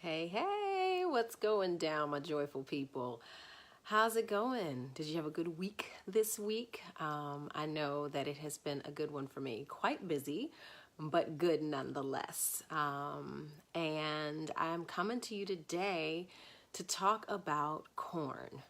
Hey, hey, what's going down, my joyful people? How's it going? Did you have a good week this week? I know that it has been a good one for me. Quite busy, but good nonetheless. And I'm coming to you today to talk about corn.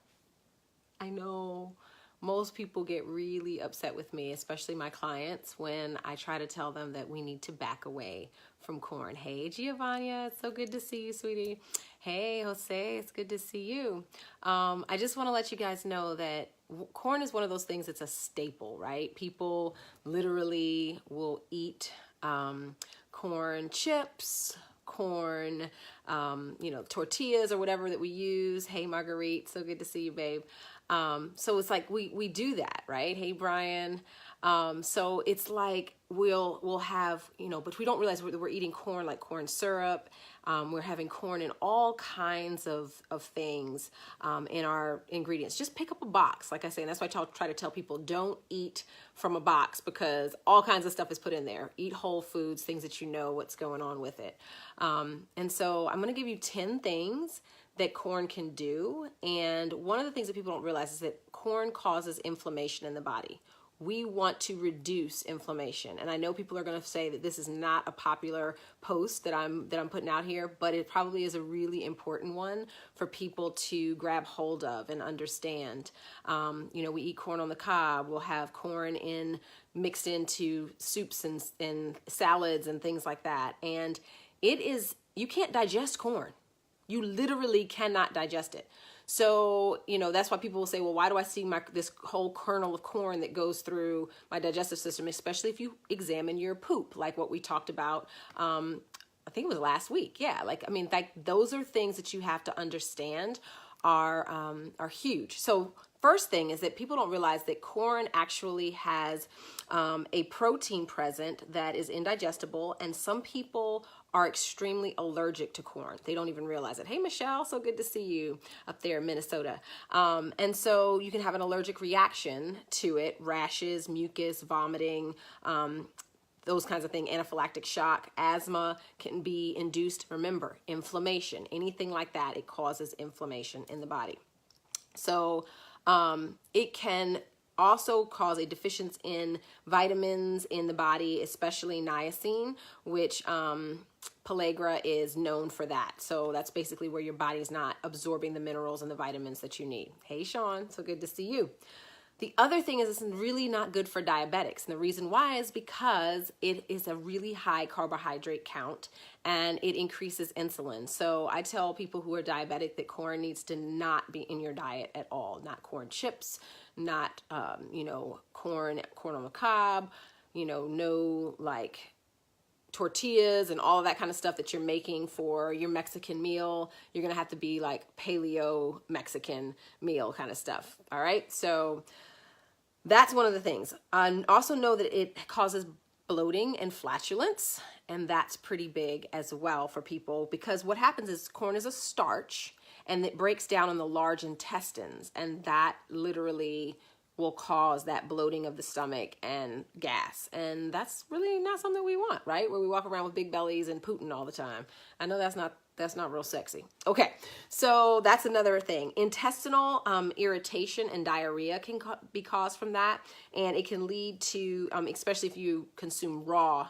I know most people get really upset with me, especially my clients, when I try to tell them that we need to back away from corn. Hey, Giovanni, it's so good to see you, sweetie. Hey, Jose, it's good to see you. I just want to let you guys know that corn is one of those things that's a staple, right? People literally will eat corn chips, corn, tortillas or whatever that we use. Hey, Marguerite, so good to see you, babe. So it's like we do that, right? Hey, Brian. So it's like we'll have, but we don't realize we're eating corn, like corn syrup. We're having corn in all kinds of things in our ingredients. Just pick up a box, like I say, and that's why I try to tell people, don't eat from a box because all kinds of stuff is put in there. Eat whole foods, things that you know what's going on with it. And so I'm going to give you 10 things that corn can do. And one of the things that people don't realize is that corn causes inflammation in the body. We want to reduce inflammation. And I know people are going to say that this is not a popular post that I'm putting out here, but it probably is a really important one for people to grab hold of and understand. We eat corn on the cob. We'll have corn mixed into soups and salads and things like that. And you can't digest corn. You literally cannot digest it. So, that's why people will say, well, why do I see this whole kernel of corn that goes through my digestive system, especially if you examine your poop, like what we talked about, I think it was last week. Yeah, those are things that you have to understand are huge. So first thing is that people don't realize that corn actually has a protein present that is indigestible, and some people are extremely allergic to corn. They don't even realize it. Hey, Michelle, so good to see you up there in Minnesota. And so you can have an allergic reaction to it, rashes, mucus, vomiting, those kinds of things, anaphylactic shock, asthma can be induced. Remember, inflammation, anything like that, it causes inflammation in the body. So it can also cause a deficiency in vitamins in the body, especially niacin, which pellagra is known for that. So that's basically where your body is not absorbing the minerals and the vitamins that you need. Hey, Sean, so good to see you. The other thing is it's really not good for diabetics. And the reason why is because it is a really high carbohydrate count and it increases insulin. So I tell people who are diabetic that corn needs to not be in your diet at all. Not corn chips, not, corn on the cob, no tortillas and all of that kind of stuff that you're making for your Mexican meal. You're going to have to be like paleo Mexican meal kind of stuff. All right. So that's one of the things. Also know that it causes bloating and flatulence. And that's pretty big as well for people, because what happens is corn is a starch and it breaks down in the large intestines, and that literally will cause that bloating of the stomach and gas. And that's really not something we want, right? Where we walk around with big bellies and Putin all the time. I know that's not real sexy. Okay, so that's another thing. Intestinal irritation and diarrhea can be caused from that, and it can lead to, especially if you consume raw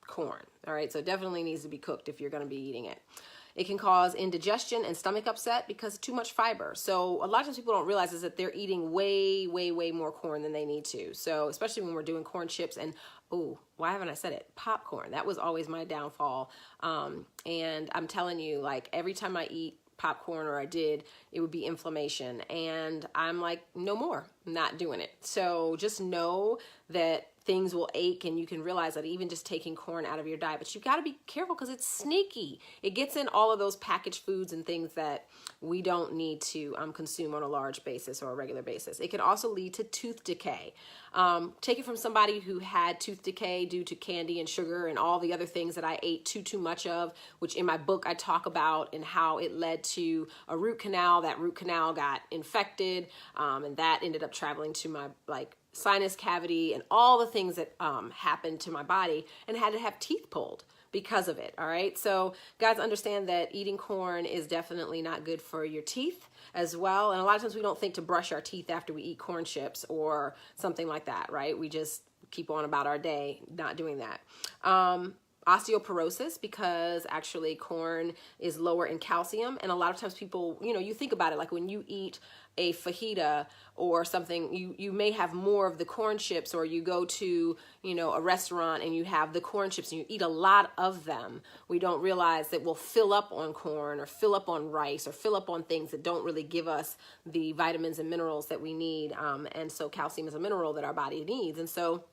corn. All right, so it definitely needs to be cooked if you're going to be eating it. It can cause indigestion and stomach upset because of too much fiber. So a lot of times people don't realize is that they're eating way, way, way more corn than they need to. So especially when we're doing corn chips and, oh, why haven't I said it? Popcorn. That was always my downfall. And I'm telling you, like every time I eat popcorn, or I did, it would be inflammation. And I'm like, no more, I'm not doing it. So just know that things will ache, and you can realize that even just taking corn out of your diet. But you got to be careful because it's sneaky. It gets in all of those packaged foods and things that we don't need to consume on a large basis or a regular basis. It can also lead to tooth decay. Take it from somebody who had tooth decay due to candy and sugar and all the other things that I ate too much of, which in my book I talk about, and how it led to a root canal. That root canal got infected, and that ended up traveling to my sinus cavity and all the things that happened to my body, and had to have teeth pulled because of it. All right. So guys, understand that eating corn is definitely not good for your teeth as well. And a lot of times we don't think to brush our teeth after we eat corn chips or something like that, right? We just keep on about our day not doing that. Osteoporosis, because actually corn is lower in calcium. And a lot of times people, you think about it, like when you eat a fajita or something, you may have more of the corn chips, or you go to, a restaurant and you have the corn chips and you eat a lot of them. We don't realize that we'll fill up on corn or fill up on rice or fill up on things that don't really give us the vitamins and minerals that we need. And so calcium is a mineral that our body needs. And so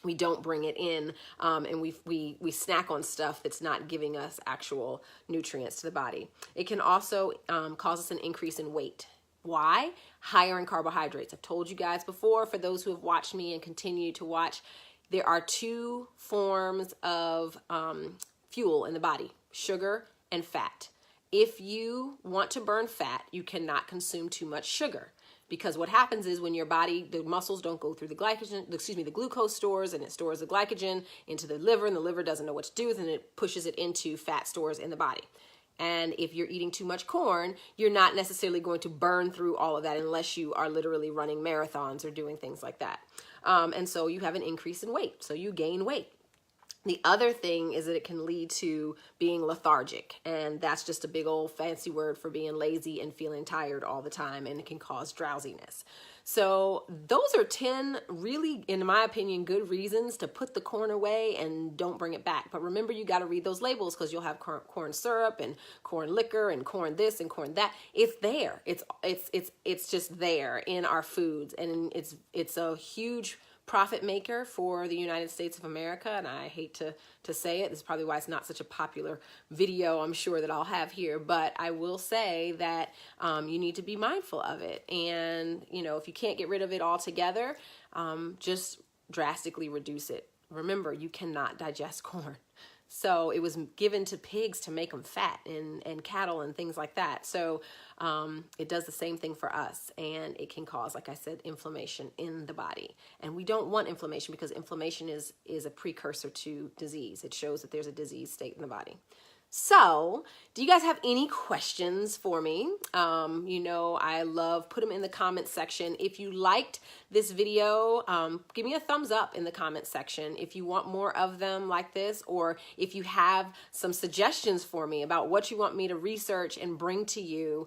we don't bring it in, and we snack on stuff that's not giving us actual nutrients to the body. It can also cause us an increase in weight. Why? Higher in carbohydrates. I've told you guys before, for those who have watched me and continue to watch, there are two forms of fuel in the body: sugar and fat. If you want to burn fat, you cannot consume too much sugar. Because what happens is when your body, the muscles don't go through the glucose stores, and it stores the glycogen into the liver, and the liver doesn't know what to do with it, and it pushes it into fat stores in the body. And if you're eating too much corn, you're not necessarily going to burn through all of that unless you are literally running marathons or doing things like that. And so you have an increase in weight. So you gain weight. The other thing is that it can lead to being lethargic, and that's just a big old fancy word for being lazy and feeling tired all the time, and it can cause drowsiness. So those are 10 really, in my opinion, good reasons to put the corn away and don't bring it back. But remember, you got to read those labels, because you'll have corn syrup and corn liquor and corn this and corn that. It's there. It's just there in our foods, and it's a huge profit maker for the United States of America. And I hate to say it. This is probably why it's not such a popular video, I'm sure, that I'll have here. But I will say that you need to be mindful of it. And, if you can't get rid of it altogether, just drastically reduce it. Remember, you cannot digest corn. So it was given to pigs to make them fat, and cattle and things like that. So it does the same thing for us, and it can cause, like I said, inflammation in the body. And we don't want inflammation, because inflammation is a precursor to disease. It shows that there's a disease state in the body. So, do you guys have any questions for me? I love, put them in the comment section. If you liked this video, give me a thumbs up in the comment section if you want more of them like this, or if you have some suggestions for me about what you want me to research and bring to you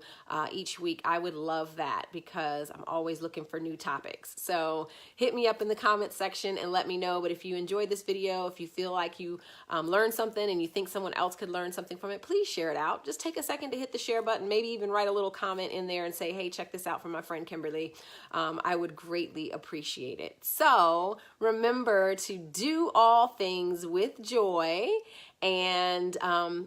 each week. I would love that, because I'm always looking for new topics. So hit me up in the comment section and let me know. But if you enjoyed this video, if you feel like you learned something and you think someone else could learn something from it, please share it out. Just take a second to hit the share button, maybe even write a little comment in there and say, hey, check this out from my friend Kimberly. I would greatly appreciate it. So remember to do all things with joy, and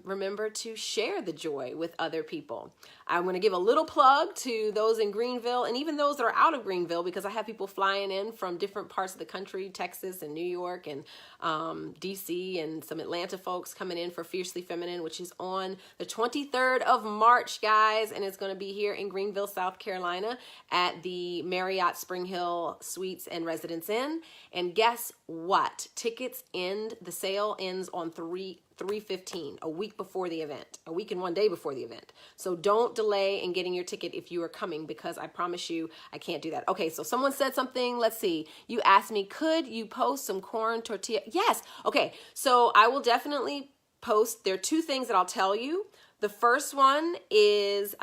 remember to share the joy with other people. I'm going to give a little plug to those in Greenville, and even those that are out of Greenville, because I have people flying in from different parts of the country, Texas and New York and DC, and some Atlanta folks coming in for Fiercely Feminine, which is on the 23rd of March, guys, and it's going to be here in Greenville, South Carolina at the Marriott Spring Hill Suites and Residence Inn. And guess what? The sale ends on 3/15, a week before the event, a week and 1 day before the event. So don't delay in getting your ticket if you are coming, because I promise you, I can't do that. Okay, so someone said something. Let's see. You asked me, could you post some corn tortilla? Yes. Okay, so I will definitely post. There are two things that I'll tell you. The first one is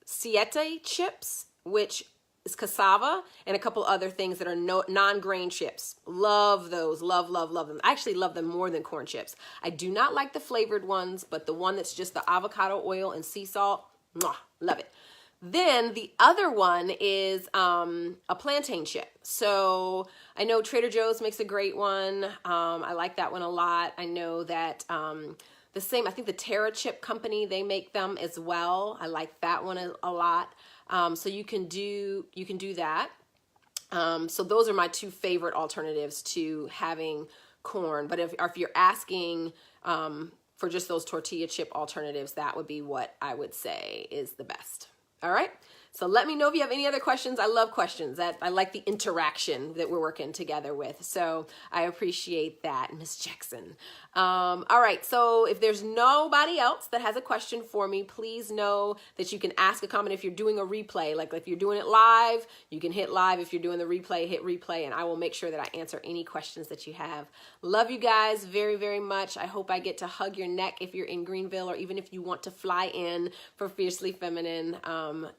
siete chips, which is cassava, and a couple other things that are non-grain chips. Love those. Love, love, love them. I actually love them more than corn chips. I do not like the flavored ones, but the one that's just the avocado oil and sea salt, mwah, love it. Then the other one is a plantain chip. So I know Trader Joe's makes a great one. I like that one a lot. I know that I think the Terra Chip Company, they make them as well. I like that one a lot. So you can do that. So those are my two favorite alternatives to having corn. But if you're asking for just those tortilla chip alternatives, that would be what I would say is the best. All right. So let me know if you have any other questions. I love questions. I like the interaction that we're working together with. So I appreciate that, Miss Jackson. All right. So if there's nobody else that has a question for me, please know that you can ask a comment if you're doing a replay. Like if you're doing it live, you can hit live. If you're doing the replay, hit replay, and I will make sure that I answer any questions that you have. Love you guys very, very much. I hope I get to hug your neck if you're in Greenville, or even if you want to fly in for Fiercely Feminine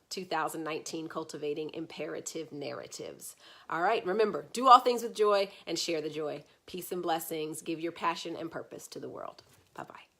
2019, Cultivating Imperative Narratives. All right, remember, do all things with joy and share the joy. Peace and blessings. Give your passion and purpose to the world. Bye-bye.